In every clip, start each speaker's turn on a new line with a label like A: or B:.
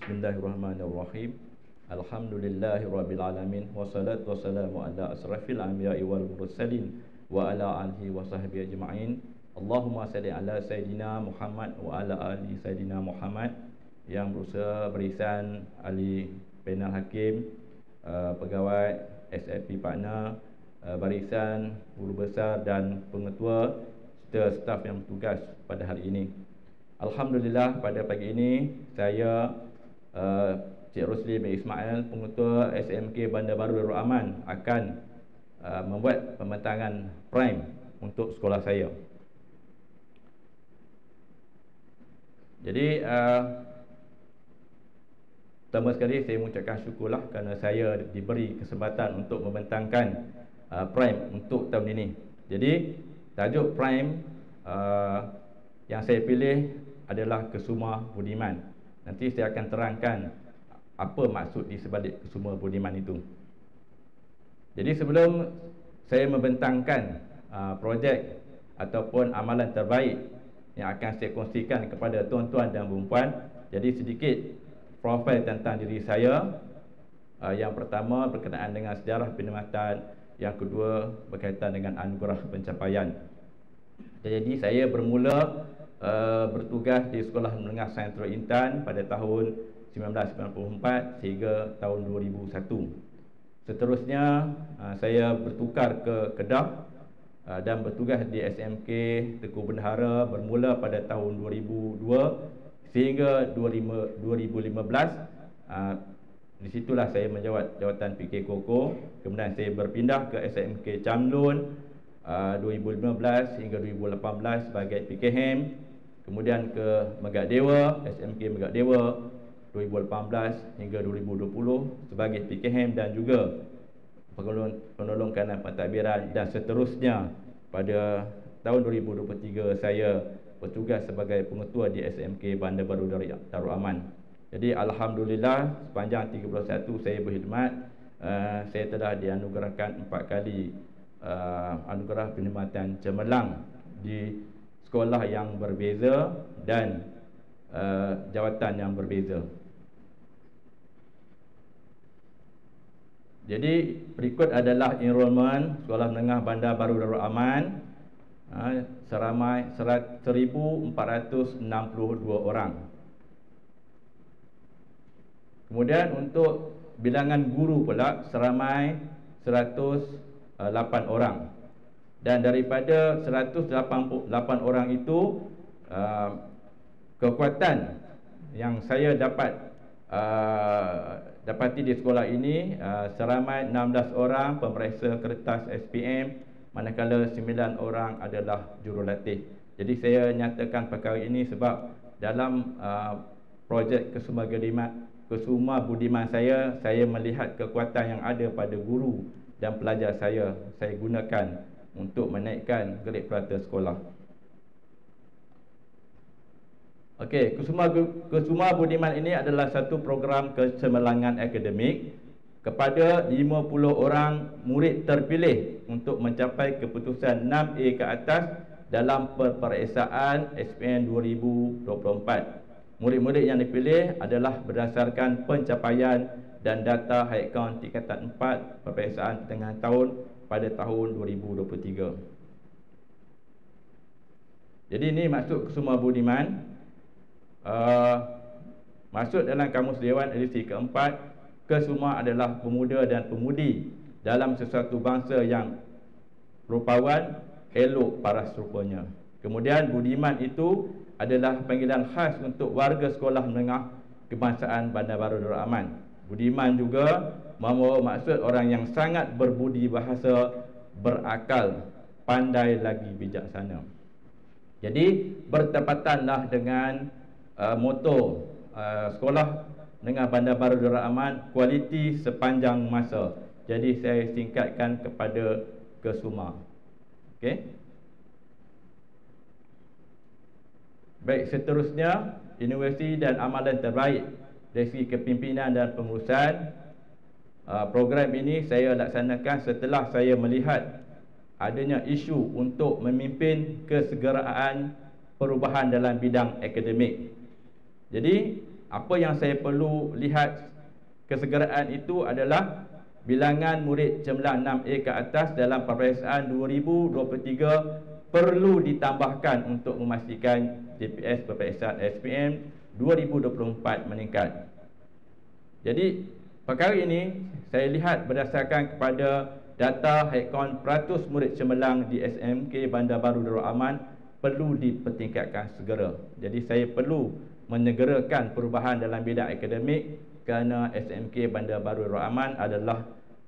A: Bismillahirrahmanirrahim. Alhamdulillahirrabbilalamin. Wassalatu wassalamu ala asrafil anbiya'i wal mursalin wa ala alihi wa sahbihi ajma'in. Allahumma salli ala Sayyidina Muhammad wa ala ali Sayyidina Muhammad. Yang berusaha berisan ahli panel hakim, pegawai SFP partner, barisan, guru besar dan pengetua serta staf yang bertugas pada hari ini. Alhamdulillah, pada pagi ini saya Cik Rosli bin Ismail, pengetua SMK Bandar Baru Darul Aman, akan membuat pembentangan prime untuk sekolah saya. Jadi pertama sekali saya mengucapkan syukurlah kerana saya diberi kesempatan untuk membentangkan prime untuk tahun ini. Jadi tajuk prime yang saya pilih adalah Kesuma Budiman. Nanti saya akan terangkan apa maksud di sebalik Kesuma Budiman itu. Jadi sebelum saya membentangkan projek ataupun amalan terbaik yang akan saya kongsikan kepada tuan-tuan dan puan-puan, jadi sedikit profil tentang diri saya. Yang pertama berkenaan dengan sejarah perkhidmatan, yang kedua berkaitan dengan anugerah pencapaian. Jadi saya bermula bertugas di Sekolah Menengah Sains Teruk Intan pada tahun 1994 sehingga tahun 2001. Seterusnya saya bertukar ke Kedah dan bertugas di SMK Tengku Bendahara bermula pada tahun 2002 sehingga 2015. Di situlah saya menjawat jawatan PK Koko. Kemudian saya berpindah ke SMK Chamlun 2015 hingga 2018 sebagai PKM. Kemudian ke Megat Dewa, SMK Megat Dewa 2018 hingga 2020 sebagai PKM dan juga penolong kanan pentadbiran, dan seterusnya. Pada tahun 2023 saya bertugas sebagai pengetua di SMK Bandar Baru Darul Aman. Jadi alhamdulillah sepanjang 31 saya berkhidmat, saya telah dianugerahkan 4 kali anugerah perkhidmatan cemerlang di sekolah yang berbeza dan jawatan yang berbeza. Jadi berikut adalah enrolment Sekolah Menengah Bandar Baru Darul Aman, seramai 1,462 orang. Kemudian untuk bilangan guru pula seramai 108 orang. Dan daripada 188 orang itu, kekuatan yang saya dapati di sekolah ini seramai 16 orang pemeriksa kertas SPM, manakala 9 orang adalah jurulatih. Jadi saya nyatakan perkara ini sebab dalam projek Kesuma Budiman saya melihat kekuatan yang ada pada guru dan pelajar saya gunakan untuk menaikkan grade purata sekolah. Okey, Kesuma Budiman ini adalah satu program kecemerlangan akademik kepada 50 orang murid terpilih untuk mencapai keputusan 6A ke atas dalam peperiksaan SPM 2024. Murid-murid yang dipilih adalah berdasarkan pencapaian dan data high count tingkatan 4 peperiksaan pertengahan tahun pada tahun 2023. Jadi ini maksud Kesuma Budiman. Maksud dalam Kamus Dewan edisi keempat, Kesuma adalah pemuda dan pemudi dalam sesuatu bangsa yang rupawan, elok paras rupanya. Kemudian Budiman itu adalah panggilan khas untuk warga sekolah menengah kebangsaan Bandar Baru Darul Aman. Budiman juga membawa maksud orang yang sangat berbudi bahasa, berakal, pandai lagi bijaksana. Jadi bertepatanlah dengan moto sekolah menengah Bandar Baru Darul Aman, kualiti sepanjang masa. Jadi saya singkatkan kepada Kesuma. Okey. Baik, seterusnya inovasi dan amalan terbaik dari segi kepimpinan dan pengurusan. Program ini saya laksanakan setelah saya melihat adanya isu untuk memimpin kesegeraan perubahan dalam bidang akademik. Jadi apa yang saya perlu lihat kesegeraan itu adalah bilangan murid cemerlang 6A ke atas dalam peperiksaan 2023 perlu ditambahkan untuk memastikan JPS peperiksaan SPM 2024 meningkat. Jadi perkara ini saya lihat berdasarkan kepada data headcount peratus murid cemerlang di SMK Bandar Baru Darul Aman perlu dipertingkatkan segera. Jadi saya perlu menyegerakan perubahan dalam bidang akademik kerana SMK Bandar Baru Darul Aman adalah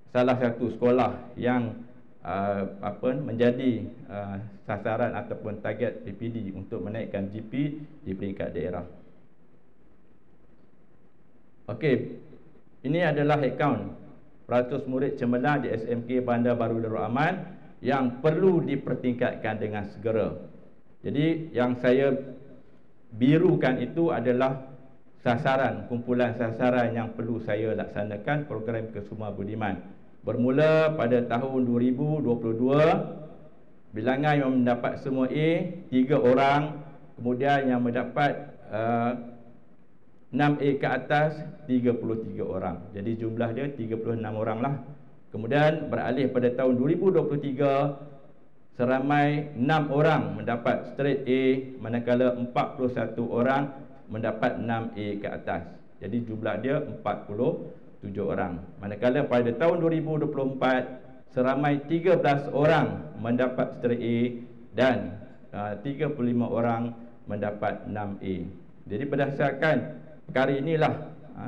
A: salah satu sekolah yang menjadi sasaran ataupun target PPD untuk menaikkan GP di peringkat daerah. Okey, ini adalah headcount peratus murid cemerlang di SMK Bandar Baru Darul Aman yang perlu dipertingkatkan dengan segera. Jadi yang saya birukan itu adalah sasaran, kumpulan sasaran yang perlu saya laksanakan program Kesuma Budiman. Bermula pada tahun 2022, bilangan yang mendapat semua A 3 orang, kemudian yang mendapat 6A ke atas 33 orang. Jadi jumlah dia 36 orang lah. Kemudian beralih pada tahun 2023, seramai 6 orang mendapat straight A, manakala 41 orang mendapat 6A ke atas. Jadi jumlah dia 47 orang. Manakala pada tahun 2024, seramai 13 orang mendapat straight A dan 35 orang mendapat 6A. Jadi berdasarkan perkara inilah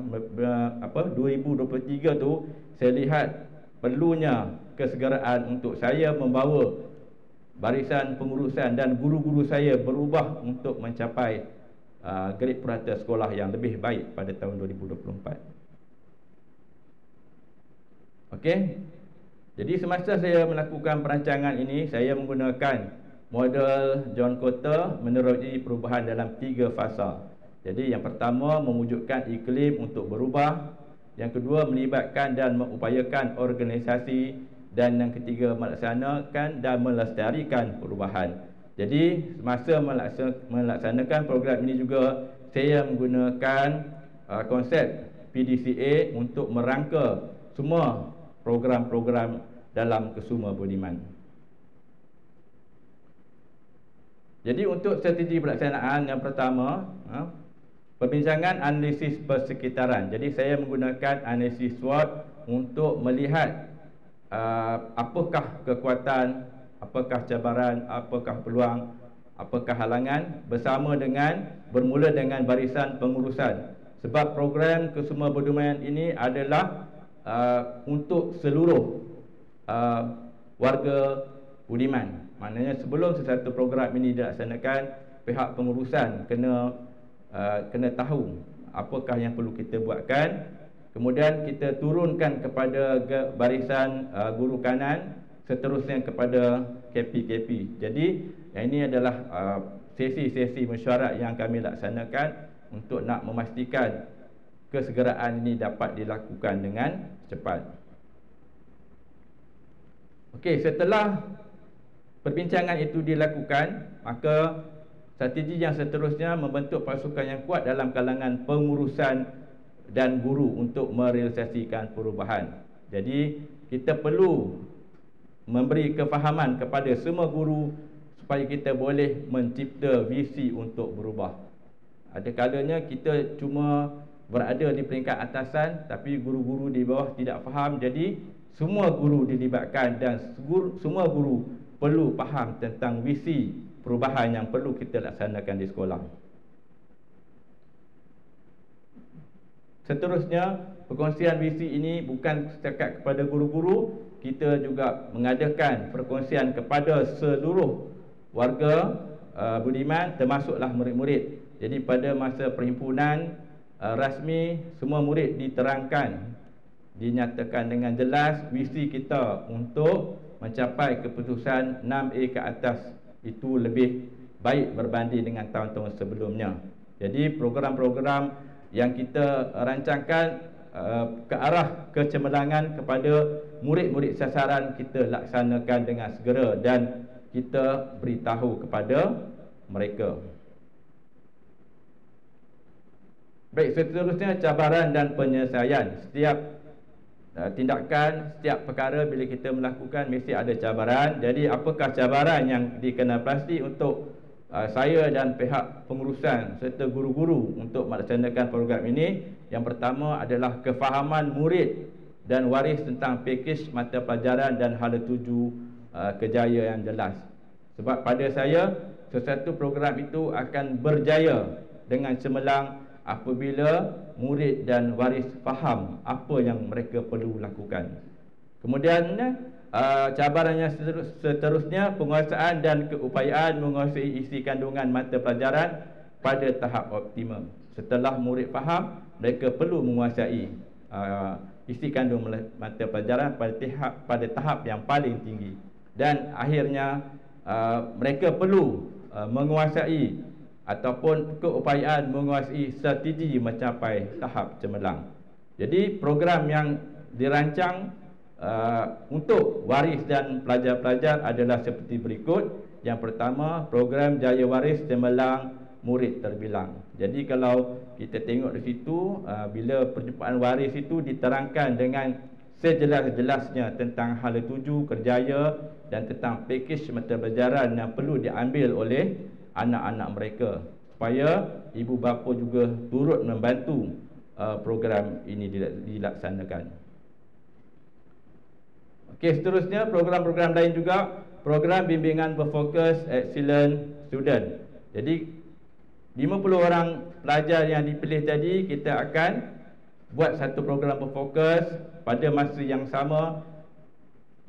A: 2023 tu saya lihat perlunya kesegeraan untuk saya membawa barisan pengurusan dan guru-guru saya berubah untuk mencapai grade purata sekolah yang lebih baik pada tahun 2024. Okey. Jadi semasa saya melakukan perancangan ini, saya menggunakan model John Cotter meneroji perubahan dalam 3 fasa. Jadi yang pertama, mewujudkan iklim untuk berubah. Yang kedua, melibatkan dan mengupayakan organisasi. Dan yang ketiga, melaksanakan dan melestarikan perubahan. Jadi semasa melaksanakan program ini juga, saya menggunakan konsep PDCA untuk merangka semua program-program dalam Kesuma Budiman. Jadi untuk strategi pelaksanaan yang pertama, perbincangan analisis persekitaran. Jadi saya menggunakan analisis SWOT untuk melihat apakah kekuatan, apakah cabaran, apakah peluang, apakah halangan, bersama dengan bermula dengan barisan pengurusan. Sebab program Kesuma Budiman ini adalah untuk seluruh warga Budiman. Maknanya sebelum sesuatu program ini dilaksanakan, pihak pengurusan kena tahu apakah yang perlu kita buatkan. Kemudian kita turunkan kepada barisan guru kanan, seterusnya kepada KP-KP. Jadi ini adalah sesi-sesi mesyuarat yang kami laksanakan untuk nak memastikan kesegeraan ini dapat dilakukan dengan cepat. Okey, setelah perbincangan itu dilakukan, maka strategi yang seterusnya membentuk pasukan yang kuat dalam kalangan pengurusan dan guru untuk merealisasikan perubahan. Jadi kita perlu memberi kefahaman kepada semua guru supaya kita boleh mencipta visi untuk berubah. Ada kalanya kita cuma berada di peringkat atasan tapi guru-guru di bawah tidak faham. Jadi semua guru dilibatkan dan semua guru perlu faham tentang visi perubahan yang perlu kita laksanakan di sekolah. Seterusnya, perkongsian visi ini bukan setakat kepada guru-guru, kita juga mengadakan perkongsian kepada seluruh warga Budiman, termasuklah murid-murid. Jadi pada masa perhimpunan rasmi, semua murid diterangkan, dinyatakan dengan jelas visi kita untuk mencapai keputusan 6A ke atas itu lebih baik berbanding dengan tahun-tahun sebelumnya. Jadi program-program yang kita rancangkan ke arah kecemerlangan kepada murid-murid sasaran kita laksanakan dengan segera dan kita beritahu kepada mereka. Baik, seterusnya cabaran dan penyelesaian. Setiap tindakan, setiap perkara bila kita melakukan mesti ada cabaran. Jadi apakah cabaran yang dikenal-pasti untuk saya dan pihak pengurusan serta guru-guru untuk melaksanakan program ini? Yang pertama adalah kefahaman murid dan waris tentang pakej mata pelajaran dan hala tuju kejayaan yang jelas. Sebab pada saya, sesuatu program itu akan berjaya dengan cemerlang apabila murid dan waris faham apa yang mereka perlu lakukan. Kemudian cabarannya seterusnya, penguasaan dan keupayaan menguasai isi kandungan mata pelajaran pada tahap optimum. Setelah murid faham, mereka perlu menguasai isi kandung mata pelajaran pada tahap yang paling tinggi. Dan akhirnya mereka perlu menguasai ataupun keupayaan menguasai strategi mencapai tahap cemerlang. Jadi program yang dirancang untuk waris dan pelajar-pelajar adalah seperti berikut. Yang pertama, program Jaya Waris Cemerlang Murid Terbilang. Jadi kalau kita tengok di situ, bila perjumpaan waris itu diterangkan dengan sejelas-jelasnya tentang hala tuju, kerjaya dan tentang pakej mata pelajaran yang perlu diambil oleh anak-anak mereka, supaya ibu bapa juga turut membantu program ini dilaksanakan. Okey, seterusnya program-program lain juga, program bimbingan berfokus excellent student. Jadi 50 orang pelajar yang dipilih tadi, kita akan buat satu program berfokus. Pada masa yang sama,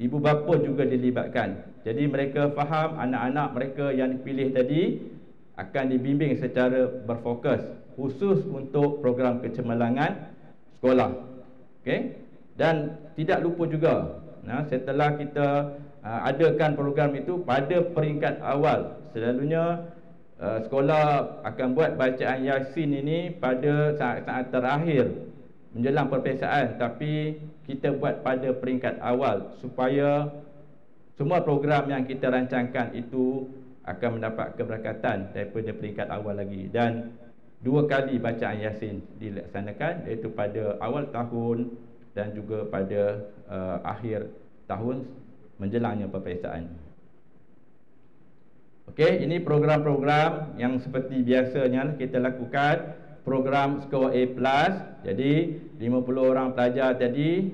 A: ibu bapa juga dilibatkan. Jadi mereka faham anak-anak mereka yang dipilih tadi akan dibimbing secara berfokus, khusus untuk program kecemerlangan sekolah. Okey? Dan tidak lupa juga, setelah kita adakan program itu pada peringkat awal, selalunya sekolah akan buat bacaan Yasin ini pada saat-saat terakhir menjelang peperiksaan, tapi kita buat pada peringkat awal supaya semua program yang kita rancangkan itu akan mendapat keberkatan daripada peringkat awal lagi. Dan 2 kali bacaan Yasin dilaksanakan, iaitu pada awal tahun dan juga pada akhir tahun menjelangnya peperiksaan. Okey, ini program-program yang seperti biasanya kita lakukan. Program skor A+. Jadi 50 orang pelajar tadi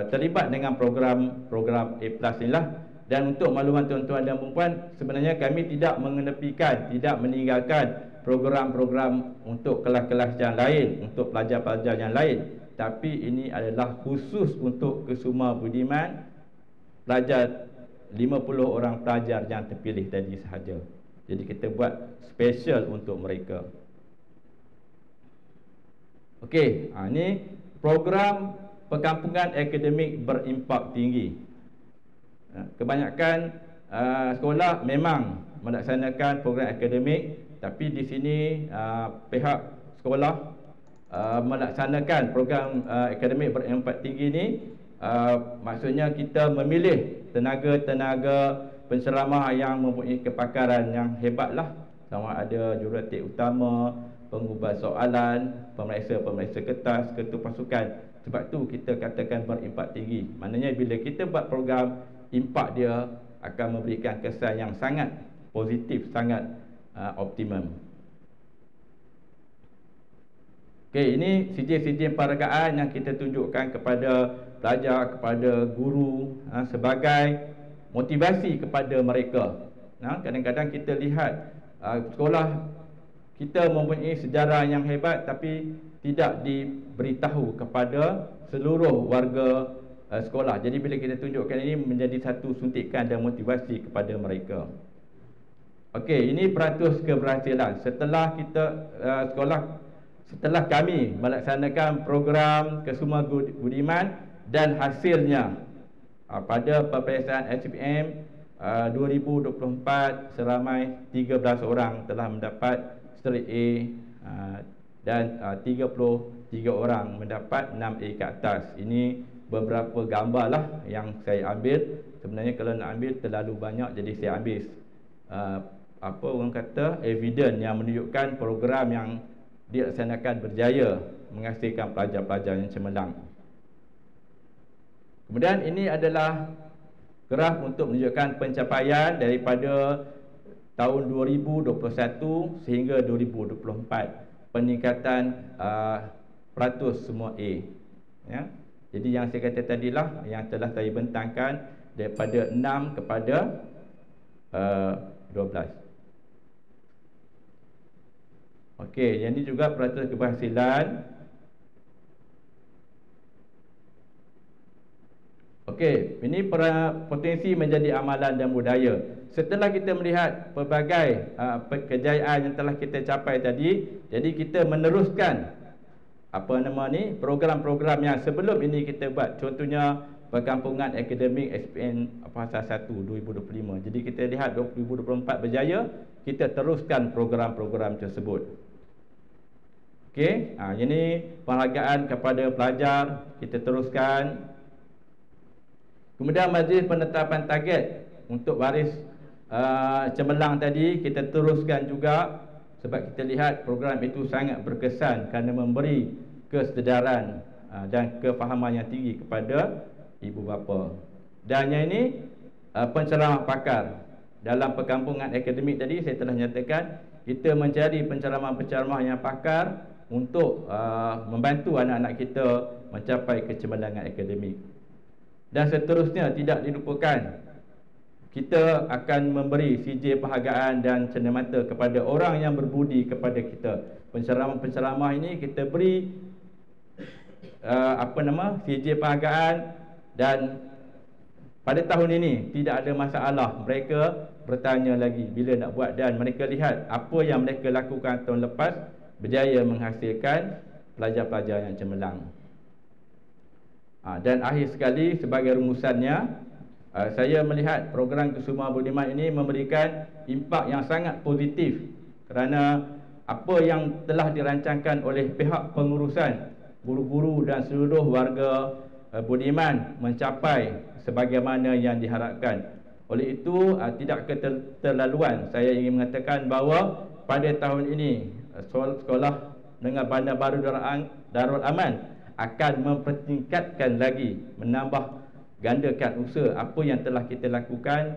A: terlibat dengan program A+ inilah. Dan untuk makluman tuan-tuan dan puan-puan, sebenarnya kami tidak mengenepikan, tidak meninggalkan program-program untuk kelas-kelas yang lain, untuk pelajar-pelajar yang lain. Tapi ini adalah khusus untuk Kesuma Budiman, pelajar 50 orang pelajar yang terpilih tadi sahaja. Jadi kita buat special untuk mereka. Okey, ini program perkampungan akademik berimpak tinggi. Kebanyakan sekolah memang melaksanakan program akademik, tapi di sini pihak sekolah melaksanakan program akademik berimpak tinggi ini. Maksudnya kita memilih tenaga-tenaga penceramah yang mempunyai kepakaran yang hebatlah, sama ada jurulatih utama, pengubah soalan, pemeriksa kertas, ketua pasukan. Sebab tu kita katakan berimpak tinggi. Maknanya bila kita buat program, impak dia akan memberikan kesan yang sangat positif, sangat optimum. Okey, ini sijil-sijil penghargaan yang kita tunjukkan kepada pelajar, kepada guru, sebagai motivasi kepada mereka. Kadang-kadang kita lihat sekolah kita mempunyai sejarah yang hebat, tapi tidak diberitahu kepada seluruh warga sekolah. Jadi bila kita tunjukkan ini, menjadi satu suntikan dan motivasi kepada mereka. Okey, ini peratus keberhasilan. Setelah kami melaksanakan program Kesuma Budiman dan hasilnya pada peperiksaan SPM 2024, seramai 13 orang telah mendapat straight A dan 33 orang mendapat 6A ke atas. Ini beberapa gambar lah yang saya ambil. Sebenarnya kalau nak ambil terlalu banyak, jadi saya ambil apa orang kata evidence yang menunjukkan program yang dilaksanakan berjaya menghasilkan pelajar-pelajar yang cemerlang. Kemudian ini adalah graf untuk menunjukkan pencapaian daripada tahun 2021 sehingga 2024, peningkatan peratus semua A, ya. Jadi yang saya kata tadilah yang telah saya bentangkan daripada 6 kepada 12. Okey, yang ini juga peratus keberhasilan. Okey, ini potensi menjadi amalan dan budaya. Setelah kita melihat pelbagai kejayaan yang telah kita capai tadi, jadi kita meneruskan program-program yang sebelum ini kita buat. Contohnya perkampungan akademik SPN fasa 1 2025. Jadi kita lihat 2024 berjaya, kita teruskan program-program tersebut. Okey, ini penghargaan kepada pelajar, kita teruskan. Kemudian majlis penetapan target untuk baris cemerlang tadi kita teruskan juga, sebab kita lihat program itu sangat berkesan kerana memberi kesedaran dan kefahaman yang tinggi kepada ibu bapa. Dan yang ini penceramah pakar. Dalam perkampungan akademik tadi saya telah nyatakan kita mencari penceramah-penceramah yang pakar untuk membantu anak-anak kita mencapai kecemerlangan akademik. Dan seterusnya tidak dilupakan, kita akan memberi CJ penghargaan dan cenderamata kepada orang yang berbudi kepada kita. Penceramah-penceramah ini kita beri CJ penghargaan, dan pada tahun ini tidak ada masalah. Mereka bertanya lagi bila nak buat, dan mereka lihat apa yang mereka lakukan tahun lepas berjaya menghasilkan pelajar-pelajar yang cemerlang. Dan akhir sekali, sebagai rumusannya, saya melihat program Kusuma Budiman ini memberikan impak yang sangat positif, kerana apa yang telah dirancangkan oleh pihak pengurusan, guru-guru dan seluruh warga Budiman mencapai sebagaimana yang diharapkan. Oleh itu, tidak keterlaluan saya ingin mengatakan bahawa pada tahun ini sekolah menengah Bandar Baru Darul Aman akan mempertingkatkan lagi, menambah gandakan usaha apa yang telah kita lakukan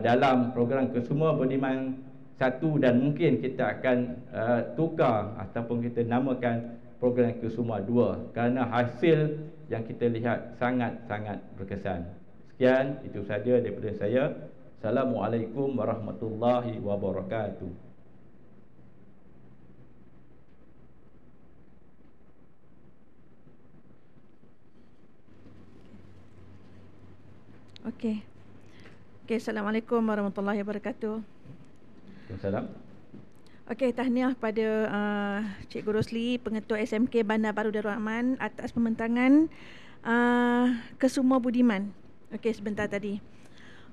A: dalam program Kusuma Budiman 1, dan mungkin kita akan tukar ataupun kita namakan program Kusuma 2, kerana hasil yang kita lihat sangat-sangat berkesan. Sekian, itu saja daripada saya. Assalamualaikum warahmatullahi wabarakatuh.
B: Okey. Assalamualaikum warahmatullahi wabarakatuh.
A: Waalaikumsalam.
B: Okey, tahniah pada Cikgu Rosli, Pengetua SMK Bandar Baru Darul Aman atas pembentangan Kusuma Budiman. Okey, sebentar tadi.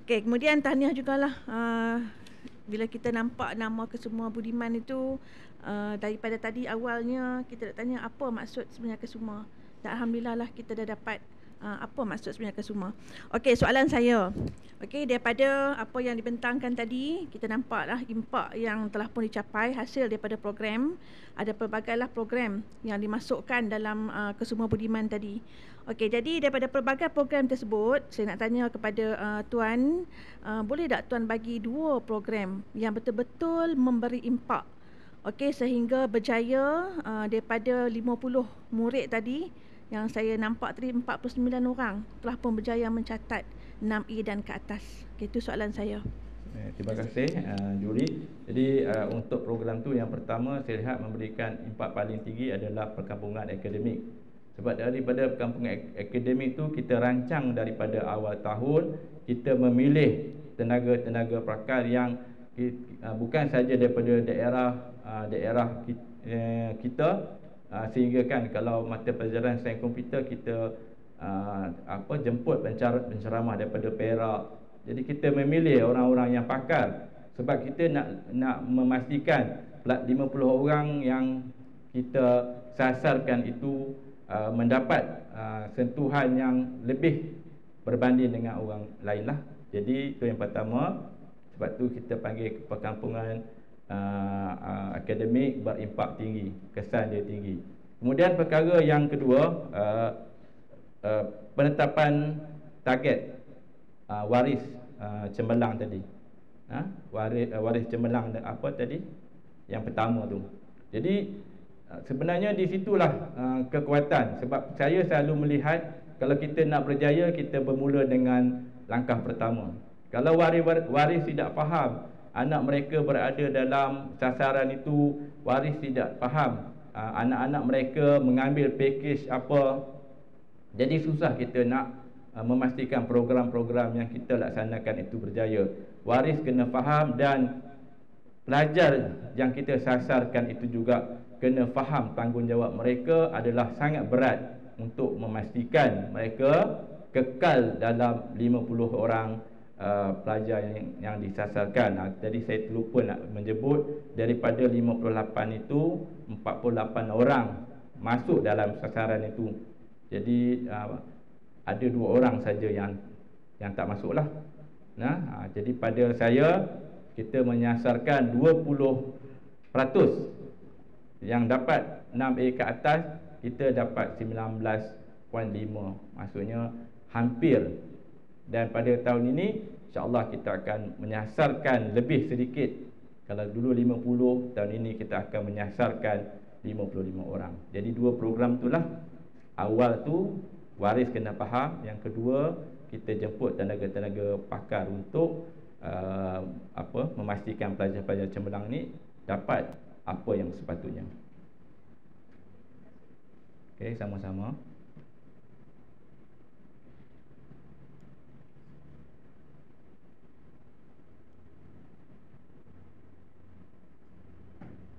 B: Okey, kemudian tahniah jugalah bila kita nampak nama Kusuma Budiman itu, daripada tadi awalnya kita nak tanya apa maksud sebenarnya Kusuma. Dan alhamdulillah lah kita dah dapat apa maksud sebenarnya Kusuma. Okey, soalan saya. Okey, daripada apa yang dibentangkan tadi, kita nampaklah impak yang telah pun dicapai hasil daripada program. Ada pelbagailah program yang dimasukkan dalam Kusuma Budiman tadi. Okey, jadi daripada pelbagai program tersebut, saya nak tanya kepada Tuan, boleh tak Tuan bagi 2 program yang betul-betul memberi impak? Okey, sehingga berjaya daripada 50 murid tadi, yang saya nampak tadi 49 orang telah pun berjaya mencatat 6E dan ke atas. Okay, itu soalan saya.
A: Terima kasih Juri. Jadi untuk program tu yang pertama saya lihat memberikan impak paling tinggi adalah perkampungan akademik. Sebab daripada perkampungan akademik tu kita rancang daripada awal tahun, kita memilih tenaga-tenaga pakar yang bukan saja daripada daerah kita, sehingga kan kalau mata pelajaran sains komputer kita jemput penceramah daripada Perak. Jadi kita memilih orang-orang yang pakar, sebab kita nak memastikan 50 orang yang kita sasarkan itu mendapat sentuhan yang lebih berbanding dengan orang lain lah. Jadi itu yang pertama. Sebab tu kita panggil perkampungan akademik berimpak tinggi, kesan dia tinggi. Kemudian perkara yang kedua, penetapan target waris cemerlang tadi. Waris cemerlang apa tadi? Yang pertama tu. Jadi sebenarnya di situlah kekuatan, sebab saya selalu melihat kalau kita nak berjaya, kita bermula dengan langkah pertama. Kalau waris tidak faham anak mereka berada dalam sasaran itu, waris tidak faham anak-anak mereka mengambil package apa, jadi susah kita nak memastikan program-program yang kita laksanakan itu berjaya. Waris kena faham dan pelajar yang kita sasarkan itu juga kena faham tanggungjawab mereka adalah sangat berat untuk memastikan mereka kekal dalam 50 orang pelajar yang disasarkan. Jadi saya terlupa nak menyebut, daripada 58 itu 48 orang masuk dalam sasaran itu. Jadi ada 2 orang saja yang tak masuklah. Jadi pada saya, kita menyasarkan 20% yang dapat 6A ke atas, kita dapat 19.5, maksudnya hampir. Dan pada tahun ini insya-Allah kita akan menyasarkan lebih sedikit. Kalau dulu 50, tahun ini kita akan menyasarkan 55 orang. Jadi 2 program itulah. Awal tu waris kena faham, yang kedua kita jemput tenaga-tenaga pakar untuk memastikan pelajar-pelajar cemerlang ni dapat apa yang sepatutnya. Okey, sama-sama.